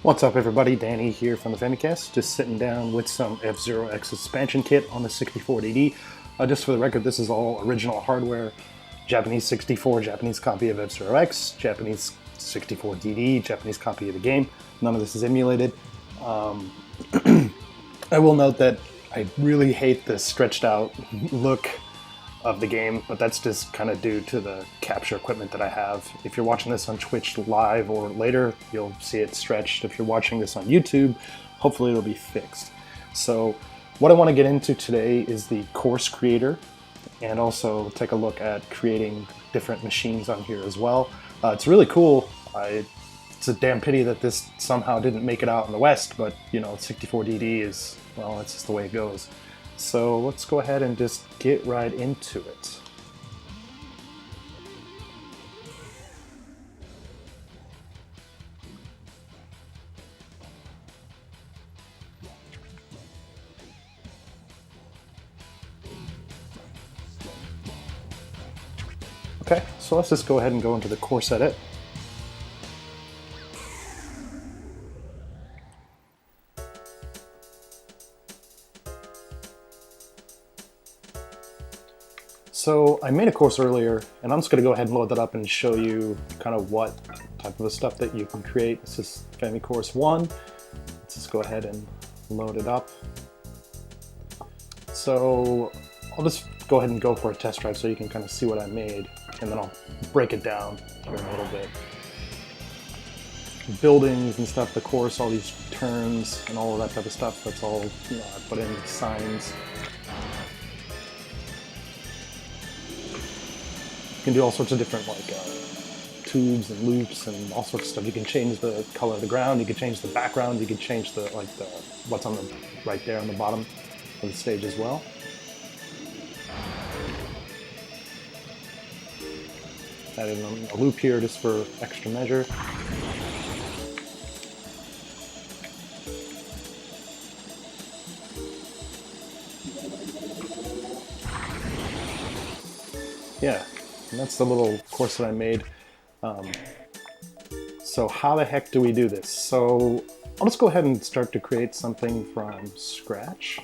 What's up everybody, Danny here from the Famicast, just sitting down with some F-Zero X expansion kit on the 64DD. Just for the record, this is all original hardware, Japanese 64, Japanese copy of F-Zero X, Japanese 64DD, Japanese copy of the game. None of this is emulated. I will note that I really hate the stretched out look of the game, but that's just kind of due to the capture equipment that I have. If you're watching this on Twitch live or later, you'll see it stretched. If you're watching this on YouTube, hopefully it'll be fixed. So what I want to get into today is the course creator, and also take a look at creating different machines on here as well. It's really cool. It's a damn pity that this somehow didn't make it out in the West, but you know, 64DD is, well, that's just the way it goes. So let's go ahead and just get right into it. Okay, so let's just go ahead and go into the course edit. So I made a course earlier, and I'm just going to go ahead and load that up and show you kind of what type of stuff that you can create. This is Famicourse 1. Let's just go ahead and load it up. So I'll just go ahead and go for a test drive so you can kind of see what I made, and then I'll break it down here in a little bit. Buildings and stuff, the course, all these turns and all of that type of stuff, that's all, you know, I put in signs. You can do all sorts of different tubes and loops and all sorts of stuff. You can change the color of the ground, you can change the background, you can change the what's on the right there on the bottom of the stage as well. Added a loop here just for extra measure. Yeah. And that's the little course that I made. So how the heck do we do this? So I'll just go ahead and start to create something from scratch.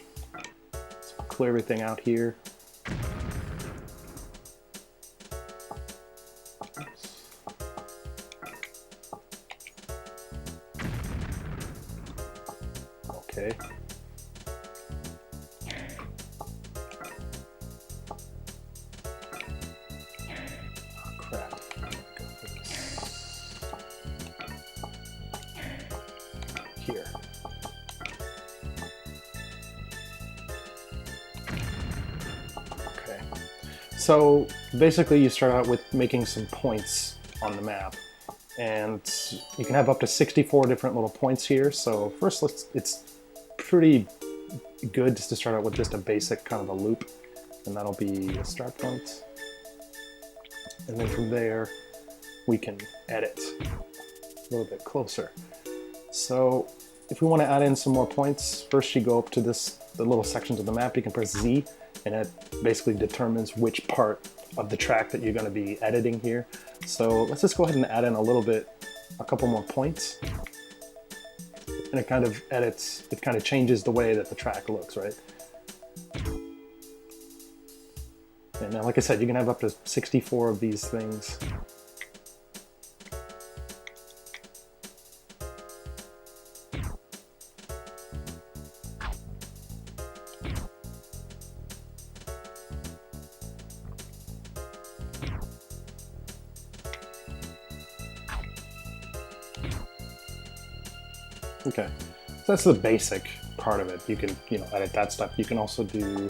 Let's clear everything out here. Okay. Here. Okay. So basically you start out with making some points on the map, and you can have up to 64 different little points here. So first it's pretty good just to start out with just a basic kind of a loop, and that'll be a start point. And then from there we can edit a little bit closer. So if we want to add in some more points, first you go up to the little sections of the map, you can press Z, and it basically determines which part of the track that you're going to be editing here. So let's just go ahead and add in a couple more points. And it kind of edits, it kind of changes the way that the track looks, right? And now, like I said, you can have up to 64 of these things. Okay, so that's the basic part of it. You can, you know, edit that stuff. You can also do,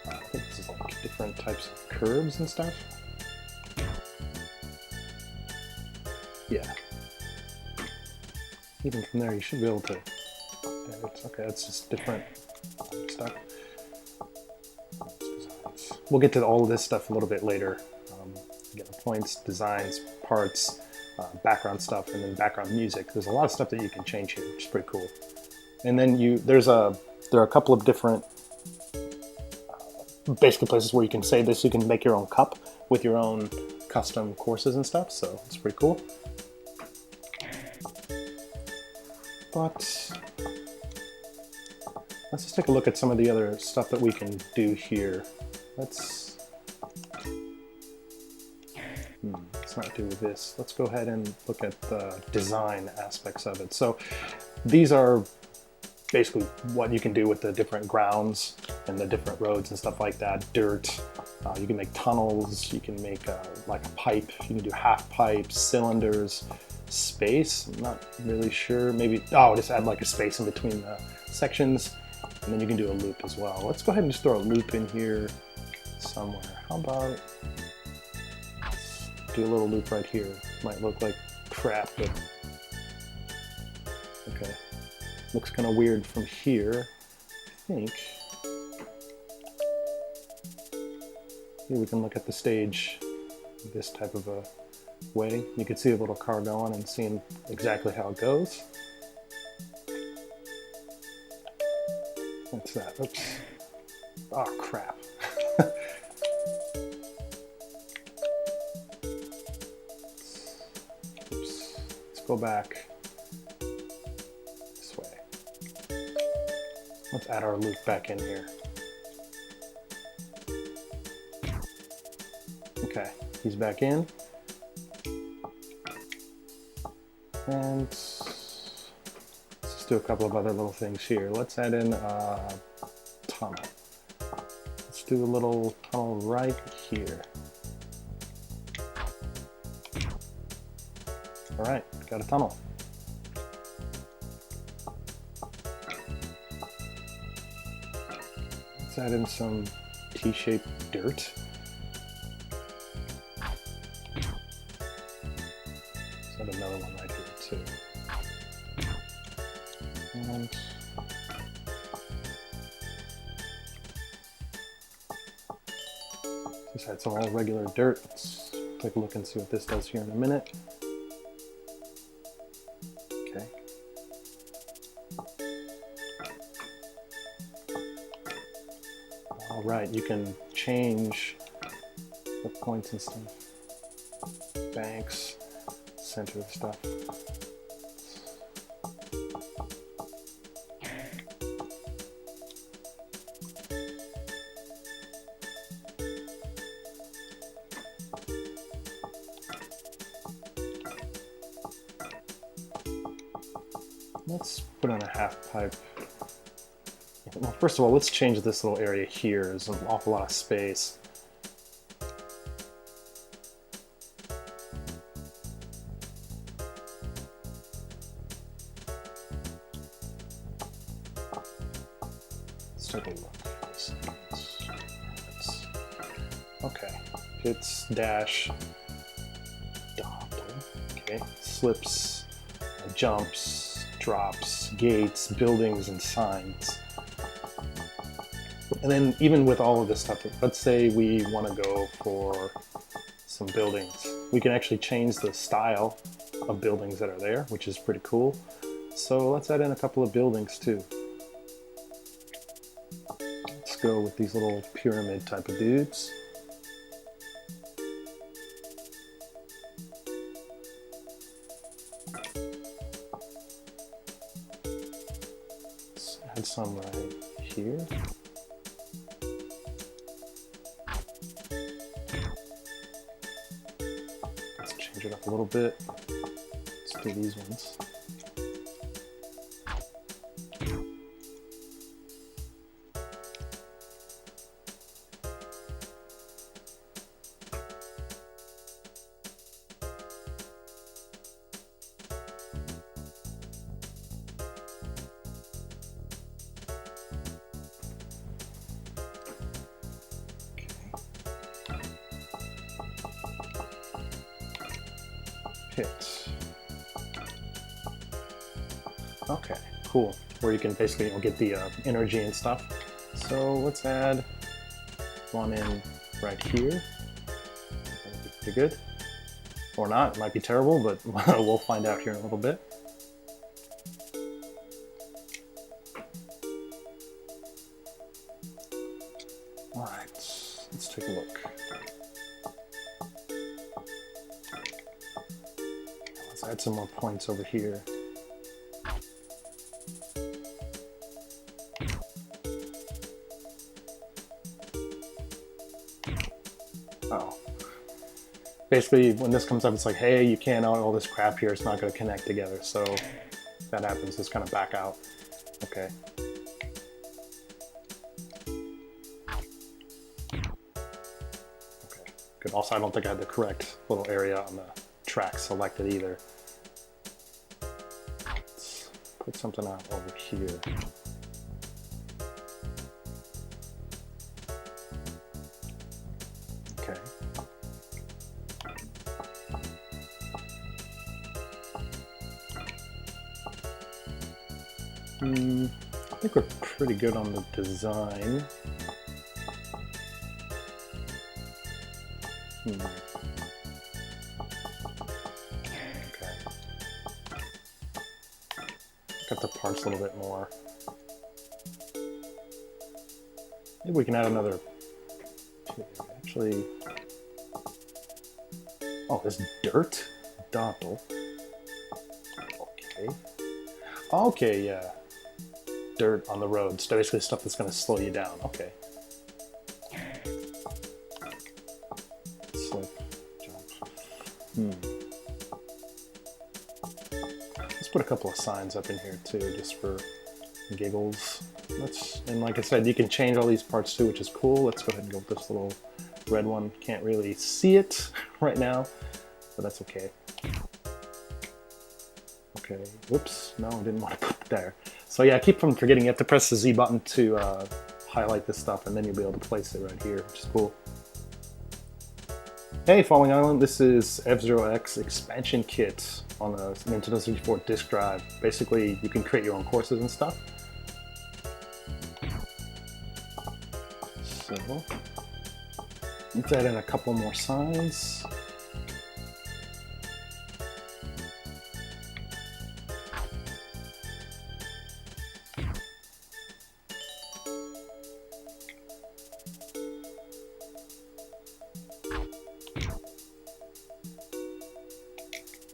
I think this is like different types of curves and stuff. Yeah. Even from there, you should be able to edit. Okay, that's just different stuff. We'll get to all of this stuff a little bit later. Again, points, designs, parts, background stuff, and then background music. There's a lot of stuff that you can change here, which is pretty cool. And then there are a couple of different basically places where you can save this. You can make your own cup with your own custom courses and stuff, so it's pretty cool. But let's just take a look at some of the other stuff that we can do here. Let's not do this. Let's go ahead and look at the design aspects of it. So these are basically what you can do with the different grounds and the different roads and stuff like that. Dirt, you can make tunnels, you can make like a pipe, you can do half pipes, cylinders, space, I'm not really sure, maybe, oh, just add like a space in between the sections, and then you can do a loop as well. Let's go ahead and just throw a loop in here somewhere. How about do a little loop right here? Might look like crap, but okay. Looks kind of weird from here. I think here we can look at the stage this type of a way. You can see a little car going and seeing exactly how it goes. What's that? Oops. Oh, crap. Oops. Let's go back this way. Let's add our loop back in here. Okay, he's back in. And let's just do a couple of other little things here. Let's add in a tunnel. Let's do a little tunnel right here. All right, got a tunnel. Let's add in some T-shaped dirt. Let's add another one right here too. And just add some old regular dirt. Let's take a look and see what this does here in a minute. Okay. All right, you can change the points and stuff. Banks, center of stuff. Let's put on a half pipe. Well, first of all, let's change this little area here. There's an awful lot of space. Let's take a look. Okay, it's dash double. Okay, slips, jumps, drops, gates, buildings, and signs. And then even with all of this stuff, let's say we want to go for some buildings. We can actually change the style of buildings that are there, which is pretty cool. So let's add in a couple of buildings too. Let's go with these little pyramid type of dudes. Let's add some right here. Let's change it up a little bit. Let's do these ones. Hit. Okay, cool. Where you can basically get the energy and stuff. So let's add one in right here. That'll be pretty good. Or not, it might be terrible, but we'll find out here in a little bit. Alright, let's take a look. Let's add some more points over here. Oh. Basically, when this comes up, it's like, hey, you can't all this crap here. It's not going to connect together. So that happens. Just kind of back out. Okay. Okay. Good. Also, I don't think I had the correct little area on the track selected either. Let's put something out over here. Okay. I think we're pretty good on the design. Okay. Got the parts a little bit more. Maybe we can add another. Actually, oh, there's dirt doppel. Okay. Okay, yeah. Dirt on the road. So basically stuff that's going to slow you down. Okay. Slip, jump. Let's put a couple of signs up in here too, just for giggles. And like I said, you can change all these parts too, which is cool. Let's go ahead and go with this little red one. Can't really see it right now, but that's okay. Okay. Whoops. No, I didn't want to put it there. So yeah, I keep from forgetting. You have to press the Z button to highlight this stuff, and then you'll be able to place it right here, which is cool. Hey, Falling Island, this is F-Zero X expansion kit on a Nintendo 64 disk drive. Basically, you can create your own courses and stuff. So, let's add in a couple more signs.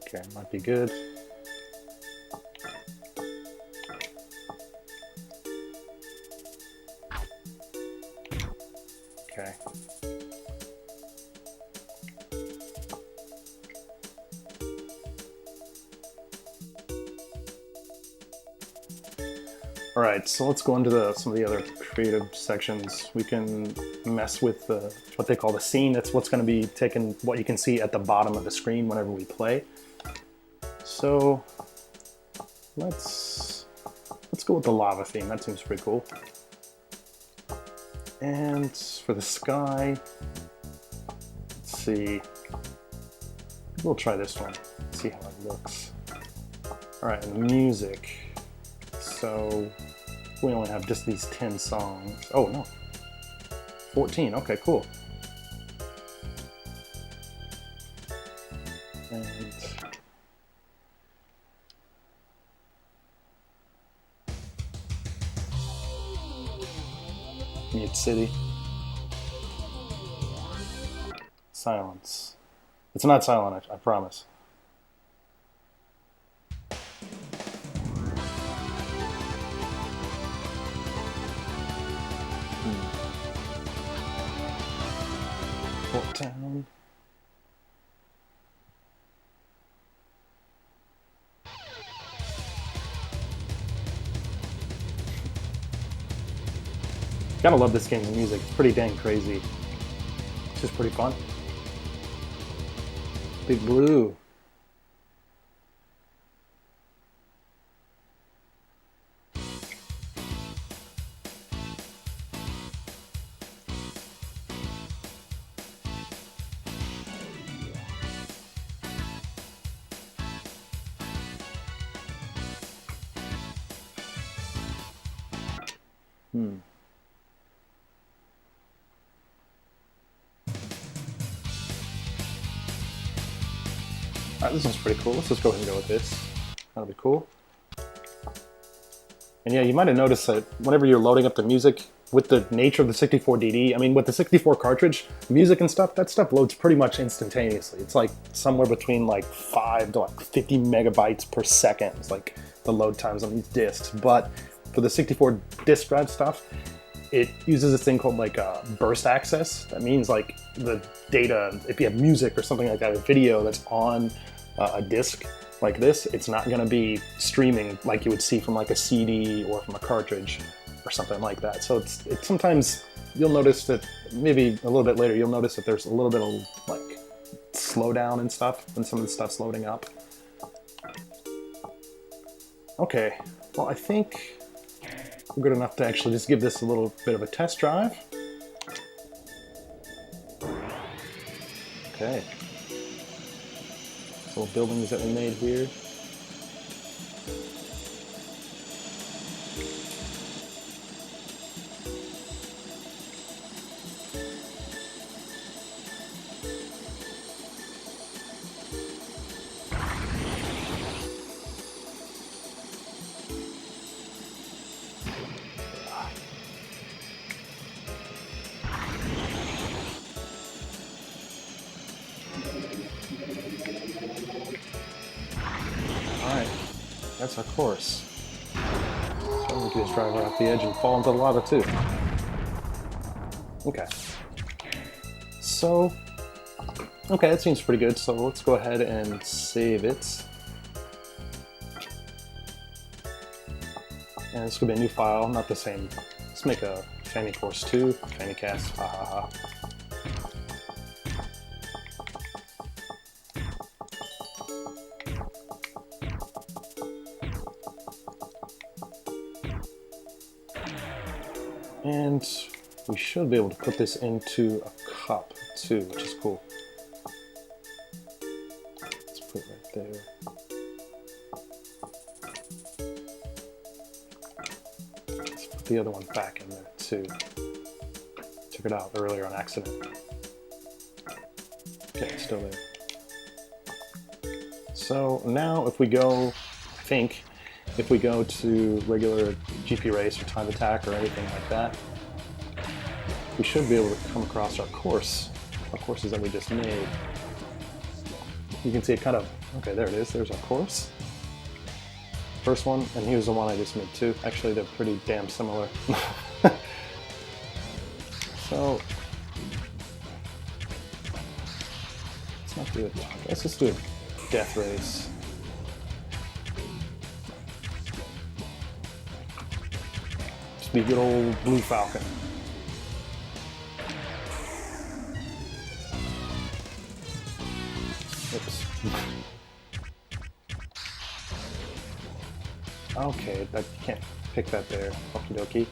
Okay, might be good. Okay. All right, so let's go into some of the other creative sections. We can mess with what they call the scene. That's what's going to be taking what you can see at the bottom of the screen whenever we play. So let's go with the lava theme. That seems pretty cool. And for the sky, let's see. We'll try this one. See how it looks. All right, and the music. So we only have just these 10 songs. Oh no, 14. Okay, cool. And Mute City. Silence. It's not silent, I promise. Port Town. Gotta love this game's music. It's pretty dang crazy. It's just pretty fun. Big Blue. Alright, this one's pretty cool. Let's just go ahead and go with this. That'll be cool. And yeah, you might have noticed that whenever you're loading up the music, with the nature of the 64DD, I mean, with the 64 cartridge, music and stuff, that stuff loads pretty much instantaneously. It's like somewhere between like 5 to like 50 megabytes per second. It's like the load times on these discs. But for the 64 disk drive stuff, it uses this thing called like burst access. That means like the data, if you have music or something like that, a video that's on a disc like this, it's not going to be streaming like you would see from like a CD or from a cartridge or something like that. So it's sometimes you'll notice that maybe a little bit later you'll notice that there's a little bit of like slowdown and stuff when some of the stuff's loading up. Okay, well I think we're good enough to actually just give this a little bit of a test drive. Okay. Little buildings that we made here. Alright, that's our course. So we can just drive right off the edge and fall into the lava too. Okay. So, okay, that seems pretty good. So let's go ahead and save it. And this could be a new file, not the same. Let's make a Famicast 2, Famicast, ha ha ha. And we should be able to put this into a cup too, which is cool. Let's put it right there. Let's put the other one back in there too. Took it out earlier on accident. Okay, it's still there. So now if we go, I think, if we go to regular GP race or time attack or anything like that, we should be able to come across our courses that we just made. You can see it kind of, okay, there it is, there's our course. First one, and here's the one I just made too. Actually, they're pretty damn similar. So, let's not do it, let's just do a death race. Be good old Blue Falcon. Oops. Okay, that you can't pick that there. Okie dokie.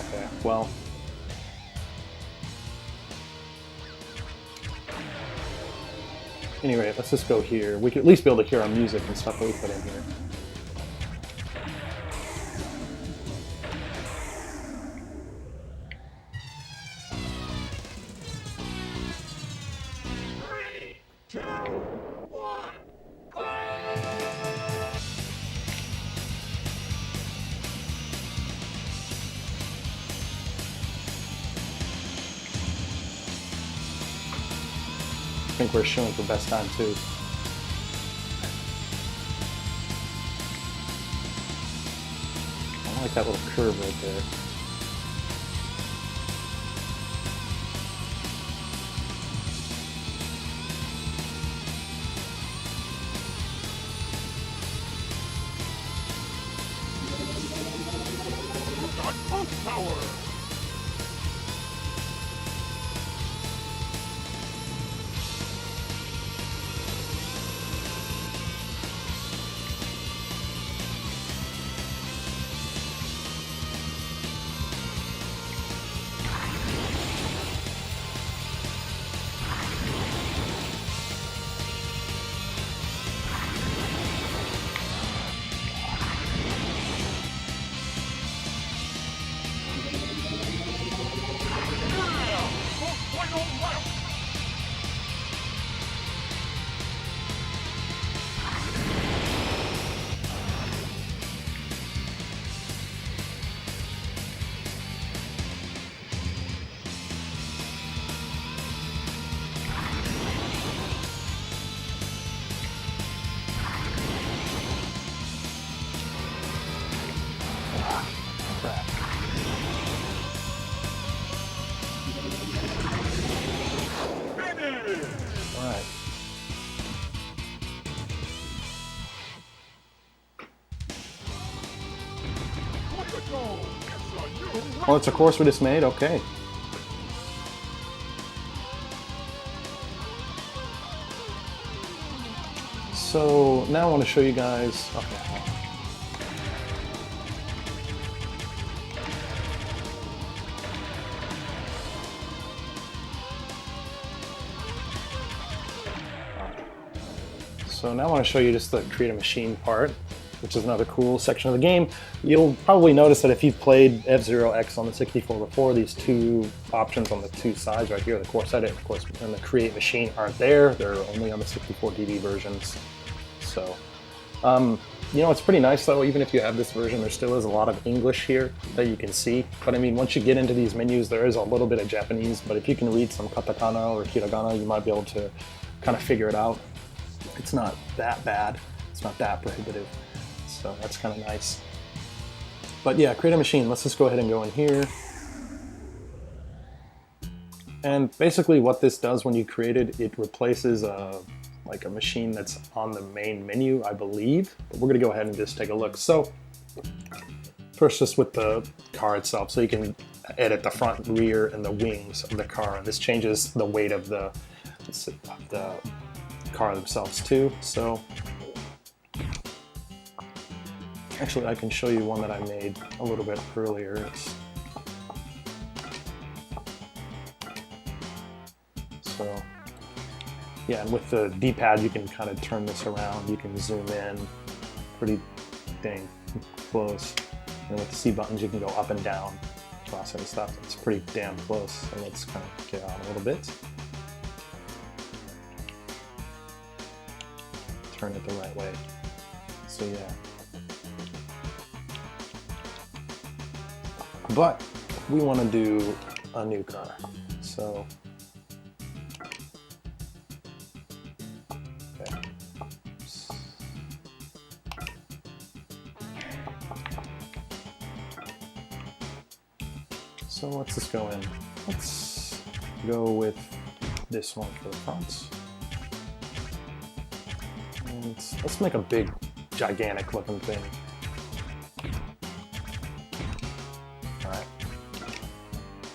Okay, well. Anyway, let's just go here. We could at least be able to hear our music and stuff that we put in here. I think we're shooting for best time too. I like that little curve right there. Power! Crap. Finish! All right. Look at go! It's a new Well, it's a course we just made. Okay. So now I want to show you guys. Okay. Hold on. So now I want to show you just the create a machine part, which is another cool section of the game. You'll probably notice that if you've played F-Zero X on the 64 before, these two options on the two sides right here, the course edit, of course, and the create machine aren't there. They're only on the 64 DD versions. So, you know, it's pretty nice though. Even if you have this version, there still is a lot of English here that you can see. But I mean, once you get into these menus, there is a little bit of Japanese, but if you can read some katakana or hiragana, you might be able to kind of figure it out. It's not that bad. It's not that prohibitive. So that's kind of nice. But yeah, create a machine. Let's just go ahead and go in here. And basically what this does when you create it, it replaces like a machine that's on the main menu, I believe. But we're gonna go ahead and just take a look. So first, just with the car itself. So you can edit the front, rear, and the wings of the car. And this changes the weight of the car themselves too. So actually I can show you one that I made a little bit earlier. So yeah, and with the D-pad you can kind of turn this around, you can zoom in pretty dang close, and with the C buttons you can go up and down across and stuff. It's pretty damn close. So let's kind of get out a little bit. Turn it the right way. So yeah. But we want to do a new car. So okay. So let's just go in. Let's go with this one for the front. And let's make a big, gigantic looking thing. Alright.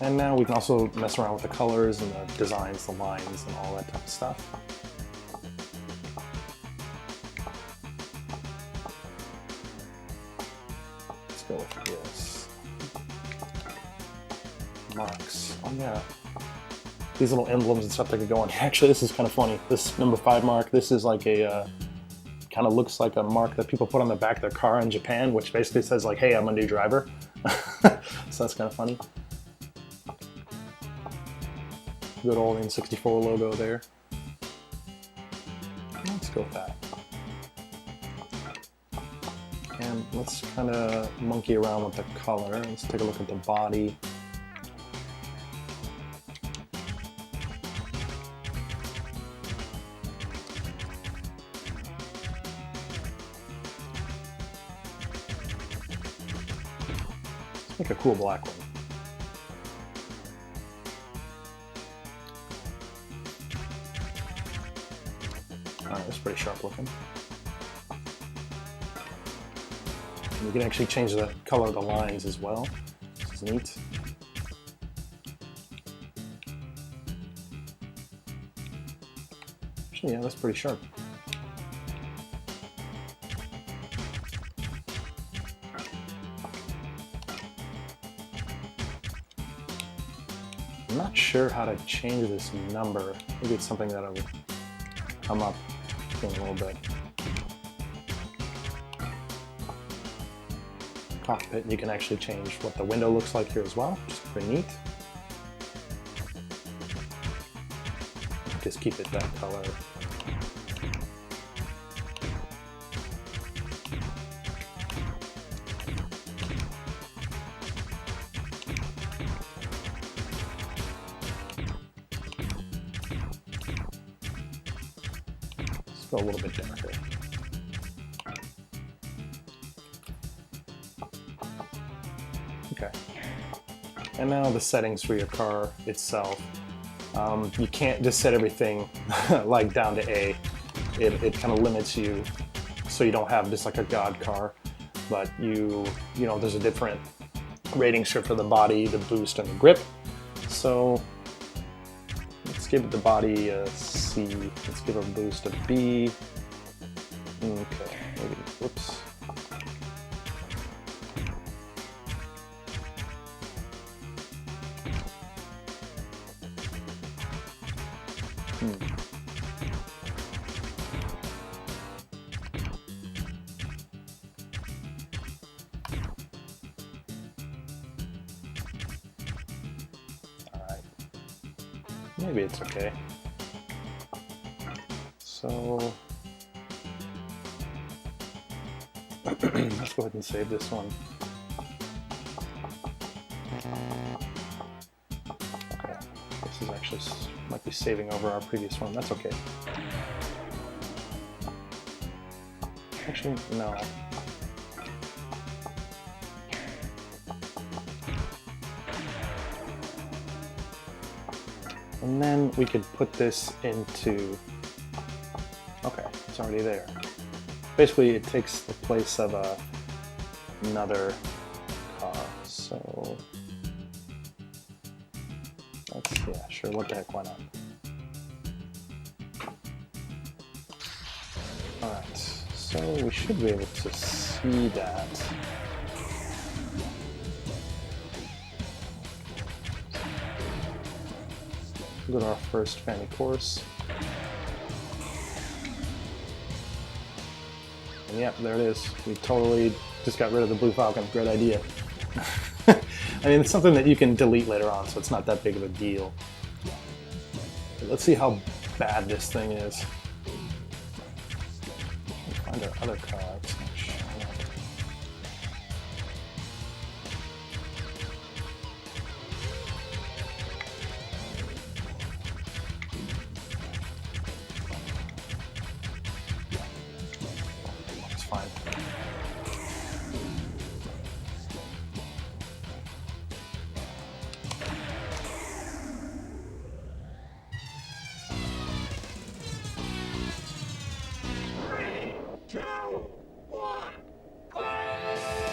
And now we can also mess around with the colors and the designs, the lines, and all that type of stuff. Let's go with this. Marks. Oh yeah. These little emblems and stuff that could go on. Actually, this is kind of funny. This number 5 mark, this is like a, kind of looks like a mark that people put on the back of their car in Japan, which basically says like, hey, I'm a new driver. So that's kind of funny. Good old N64 logo there. Let's go with that. And let's kind of monkey around with the color. Let's take a look at the body. Make a cool black one. Alright, that's pretty sharp looking. And you can actually change the color of the lines as well, which is neat. Actually, yeah, that's pretty sharp. I'm not sure how to change this number. Maybe it's something that'll come up in a little bit. Cockpit, you can actually change what the window looks like here as well, which is pretty neat. Just keep it that color. Go a little bit darker. Okay. And now the settings for your car itself. You can't just set everything like down to A. It kind of limits you, so you don't have just like a god car, but you know, there's a different rating strip for the body, the boost, and the grip. So let's give the body a C. Let's give a boost a B. Okay, maybe, whoops. Alright. Maybe it's okay. So let's go ahead and save this one. Okay, this is actually might be saving over our previous one. That's okay. Actually, no. And then we could put this into, okay, it's already there. Basically, it takes the place of another car, so let's, yeah, sure, what the heck, why not? Alright, so we should be able to see that. Go to our first Famicast course. And yep, there it is. We totally just got rid of the Blue Falcon. Great idea. I mean, it's something that you can delete later on, so it's not that big of a deal. But let's see how bad this thing is. Find our other car. It's not showing up. It's fine.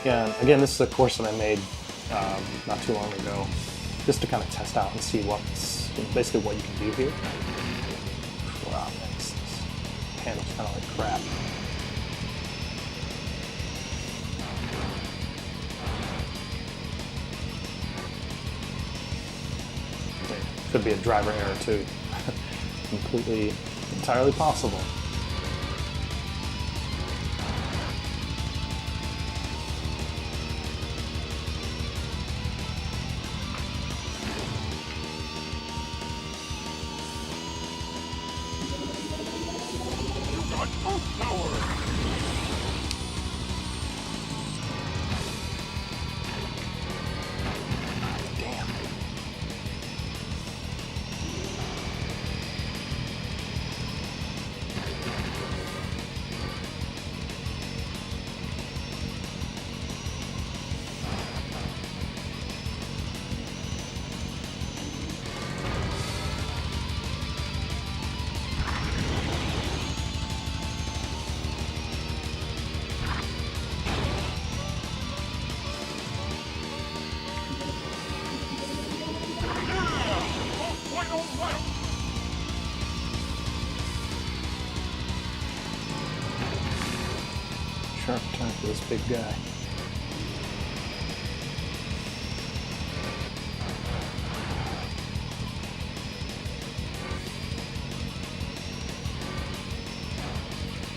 Yeah, again, this is a course that I made not too long ago, just to kind of test out and see what's basically what you can do here. Wow, this handle's kind of like crap. Could be a driver error too. Completely, entirely possible. Damn. Sharp turn for this big guy.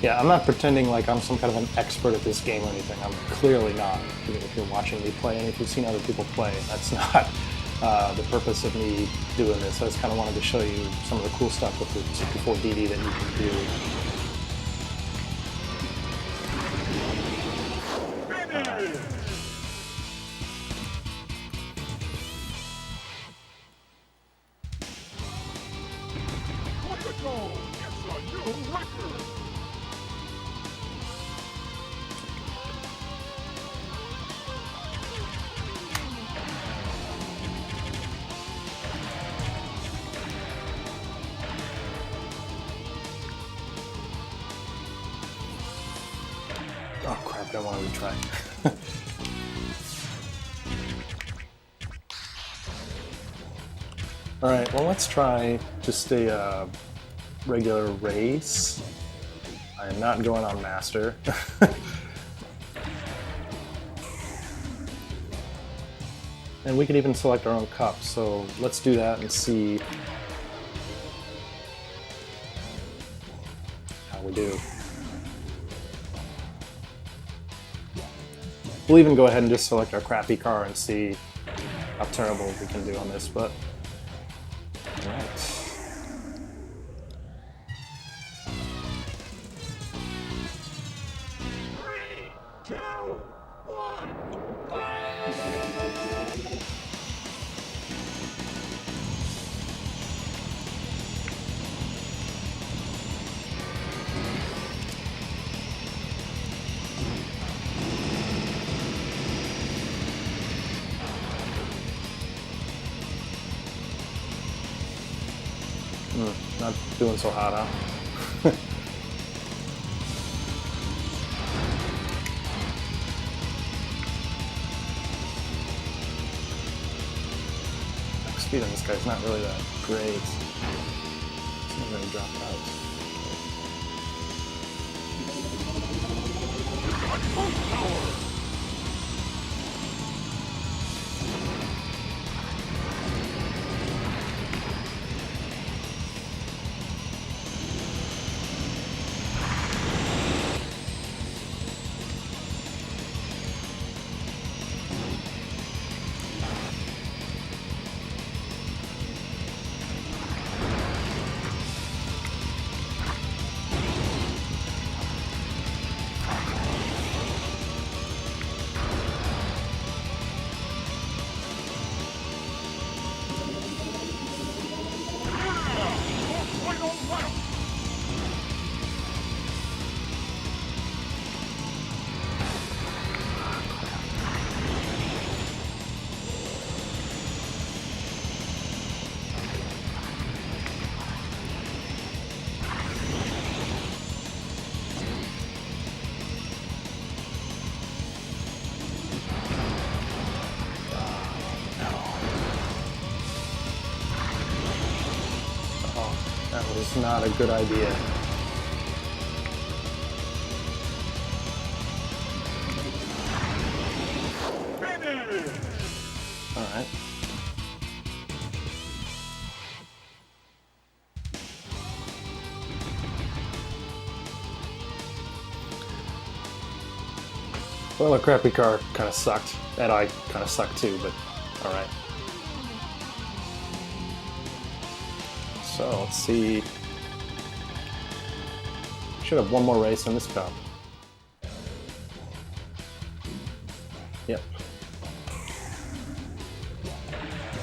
Yeah, I'm not pretending like I'm some kind of an expert at this game or anything. I'm clearly not. Even if you're watching me play and if you've seen other people play, that's not the purpose of me doing this. I just kind of wanted to show you some of the cool stuff with the 64DD that you can do. Look at go! It's a new record! Oh crap, I don't want to retry. Alright, well let's try just a regular race. I am not going on Master. And we could even select our own cup, so let's do that and see how we do. We'll even go ahead and just select our crappy car and see how terrible we can do on this, but alright. Not doing so hot, huh? Speed on this guy's not really that great. It's not really dropped out. That was not a good idea. Alright. Well, a crappy car kind of sucked, and I kind of sucked too, but alright. So, let's see. Should have one more race in this cup. Yep.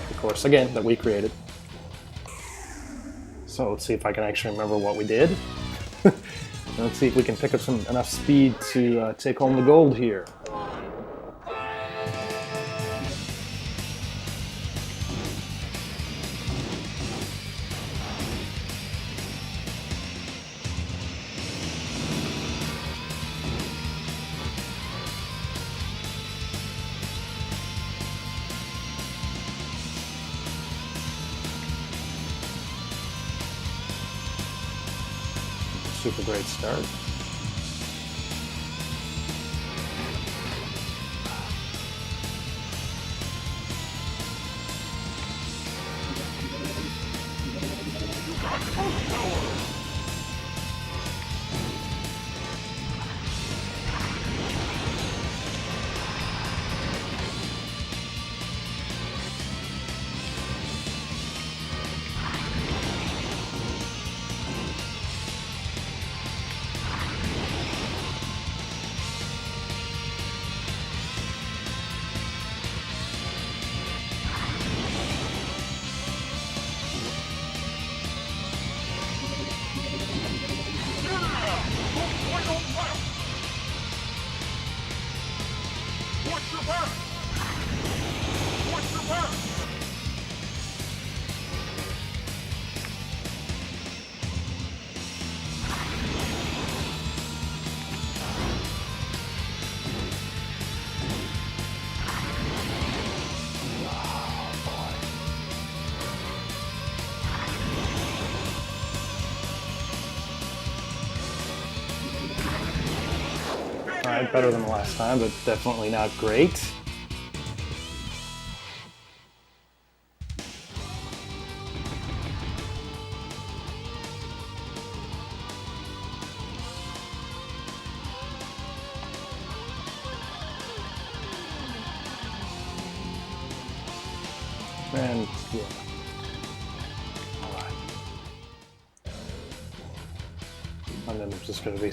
Of course, again, that we created. So, let's see if I can actually remember what we did. Let's see if we can pick up enough speed to take home the gold here. Super great start. Alright, better than the last time, but definitely not great. And yeah. Alright. And then there's just going to be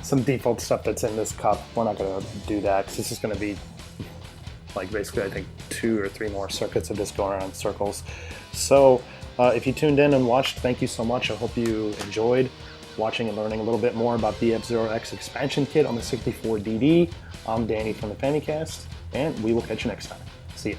some default stuff that's in this cup. We're not going to do that because this is going to be like basically I think 2 or 3 more circuits of this going around in circles. So if you tuned in and watched, thank you so much. I hope you enjoyed watching and learning a little bit more about the F-Zero X expansion kit on the 64DD. I'm Danny from the Famicast, and we will catch you next time. See you.